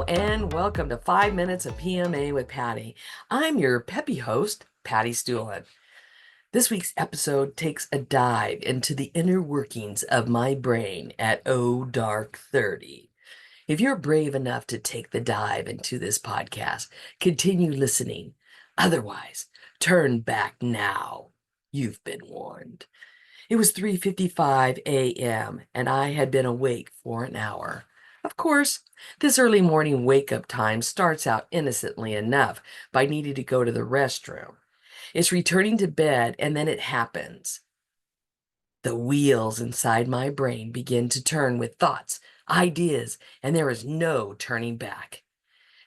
and welcome to 5 Minutes of PMA with Patty. I'm your peppy host, Patty Stuhlin. This week's episode takes a dive into the inner workings of my brain at dark 30. If you're brave enough to take the dive into this podcast, continue listening. Otherwise, turn back now. You've been warned. It was 3:55 a.m. and I had been awake for an hour. Of course, this early morning wake-up time starts out innocently enough by needing to go to the restroom. It's returning to bed and then it happens. The wheels inside my brain begin to turn with thoughts, ideas, and there is no turning back.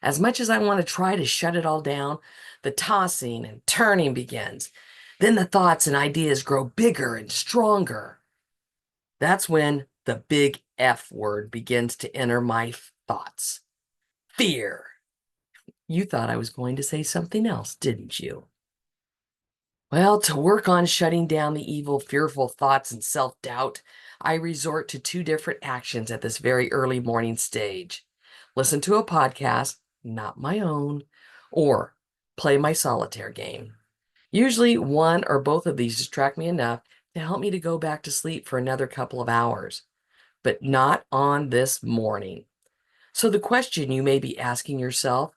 As much as I want to try to shut it all down, the tossing and turning begins. Then the thoughts and ideas grow bigger and stronger. That's when the big F word begins to enter my thoughts. Fear. You thought I was going to say something else, didn't you? Well, to work on shutting down the evil, fearful thoughts and self-doubt, I resort to two different actions at this very early morning stage. Listen to a podcast, not my own, or play my solitaire game. Usually one or both of these distract me enough to help me to go back to sleep for another couple of hours, but not on this morning. So the question you may be asking yourself,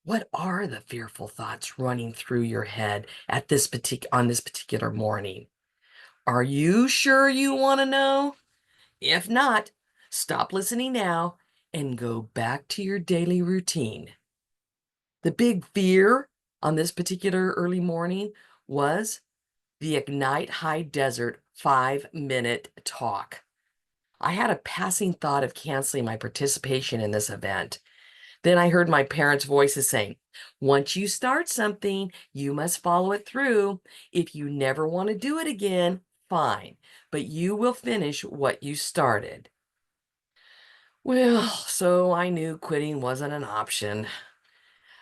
what are the fearful thoughts running through your head at on this particular morning? Are you sure you want to know? If not, stop listening now and go back to your daily routine. The big fear on this particular early morning was the Ignite High Desert 5-minute talk. I had a passing thought of canceling my participation in this event. Then I heard my parents' voices saying, once you start something, you must follow it through. If you never want to do it again, fine, but you will finish what you started. Well, so I knew quitting wasn't an option.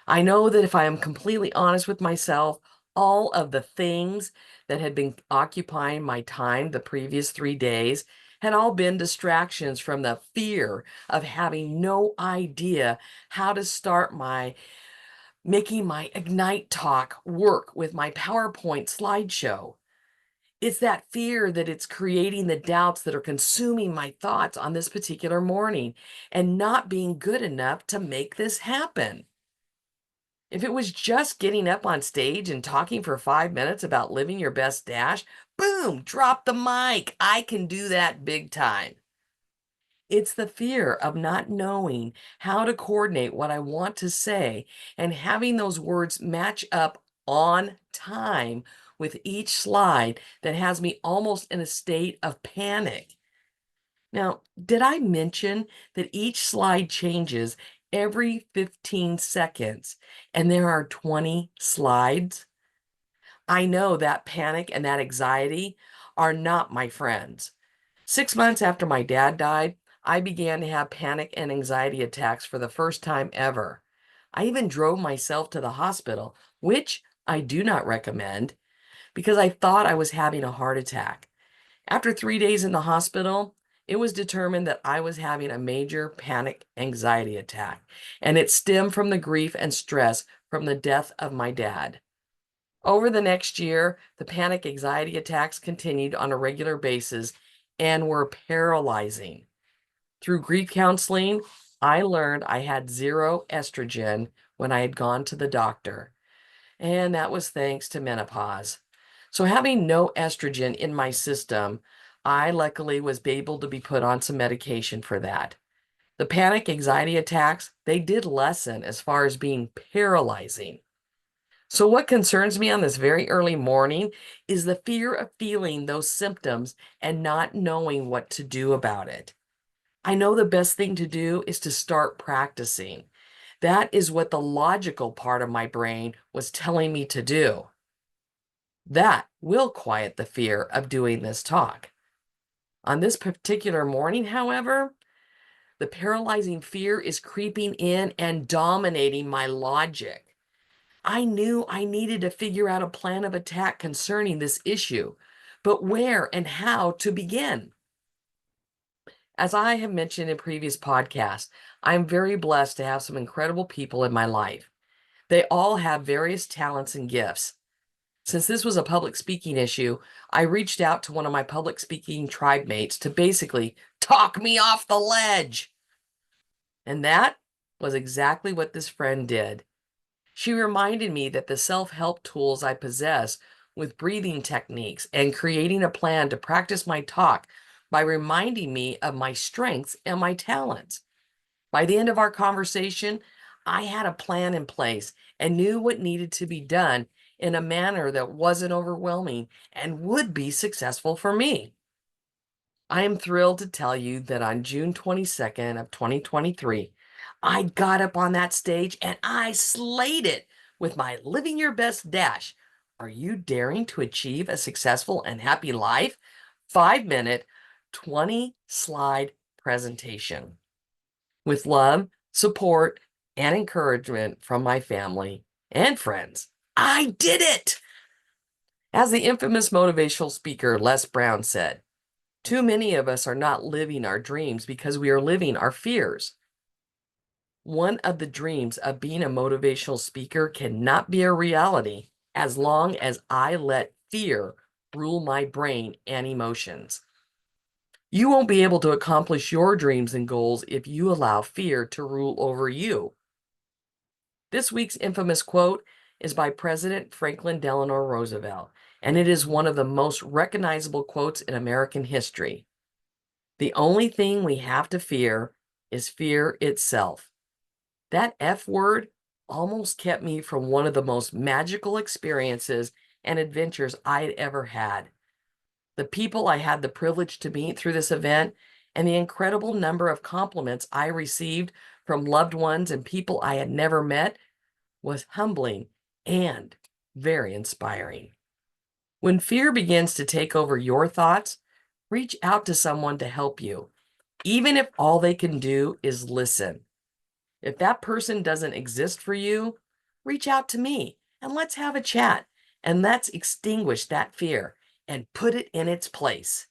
I know that if I am completely honest with myself, all of the things that had been occupying my time the previous 3 days had all been distractions from the fear of having no idea how to start making my Ignite talk work with my PowerPoint slideshow. It's that fear that it's creating the doubts that are consuming my thoughts on this particular morning and not being good enough to make this happen. If it was just getting up on stage and talking for 5 minutes about living your best dash, boom, drop the mic. I can do that big time. It's the fear of not knowing how to coordinate what I want to say and having those words match up on time with each slide that has me almost in a state of panic. Now, did I mention that each slide changes every 15 seconds and there are 20 slides? I know that panic and that anxiety are not my friends. 6 months after my dad died, I began to have panic and anxiety attacks for the first time ever. I even drove myself to the hospital, which I do not recommend, because I thought I was having a heart attack. After 3 days in the hospital, it was determined that I was having a major panic anxiety attack, and it stemmed from the grief and stress from the death of my dad. Over the next year, the panic anxiety attacks continued on a regular basis and were paralyzing. Through grief counseling, I learned I had zero estrogen when I had gone to the doctor, and that was thanks to menopause. So having no estrogen in my system, I luckily was able to be put on some medication for that. The panic anxiety attacks, they did lessen as far as being paralyzing. So what concerns me on this very early morning is the fear of feeling those symptoms and not knowing what to do about it. I know the best thing to do is to start practicing. That is what the logical part of my brain was telling me to do. That will quiet the fear of doing this talk. On this particular morning, however, the paralyzing fear is creeping in and dominating my logic. I knew I needed to figure out a plan of attack concerning this issue, but where and how to begin? As I have mentioned in previous podcasts, I am very blessed to have some incredible people in my life. They all have various talents and gifts. Since this was a public speaking issue, I reached out to one of my public speaking tribe mates to basically talk me off the ledge. And that was exactly what this friend did. She reminded me that the self-help tools I possess with breathing techniques and creating a plan to practice my talk by reminding me of my strengths and my talents. By the end of our conversation, I had a plan in place and knew what needed to be done in a manner that wasn't overwhelming and would be successful for me. I am thrilled to tell you that on June 22nd of 2023, I got up on that stage and I slayed it with my Living Your Best Dash. Are you daring to achieve a successful and happy life? 5-minute, 20 slide presentation with love, support, and encouragement from my family and friends. I did it! As the infamous motivational speaker Les Brown said, too many of us are not living our dreams because we are living our fears. One of the dreams of being a motivational speaker cannot be a reality as long as I let fear rule my brain and emotions. You won't be able to accomplish your dreams and goals if you allow fear to rule over you. This week's infamous quote is by President Franklin Delano Roosevelt, and it is one of the most recognizable quotes in American history. The only thing we have to fear is fear itself. That F word almost kept me from one of the most magical experiences and adventures I had ever had. The people I had the privilege to meet through this event and the incredible number of compliments I received from loved ones and people I had never met was humbling and very inspiring. When fear begins to take over your thoughts, reach out to someone to help you, even if all they can do is listen. If that person doesn't exist for you, reach out to me and let's have a chat and let's extinguish that fear and put it in its place.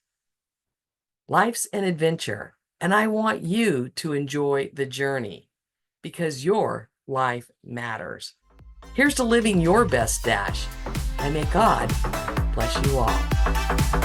Life's an adventure, and I want you to enjoy the journey because your life matters. Here's to living your best dash, and may God bless you all.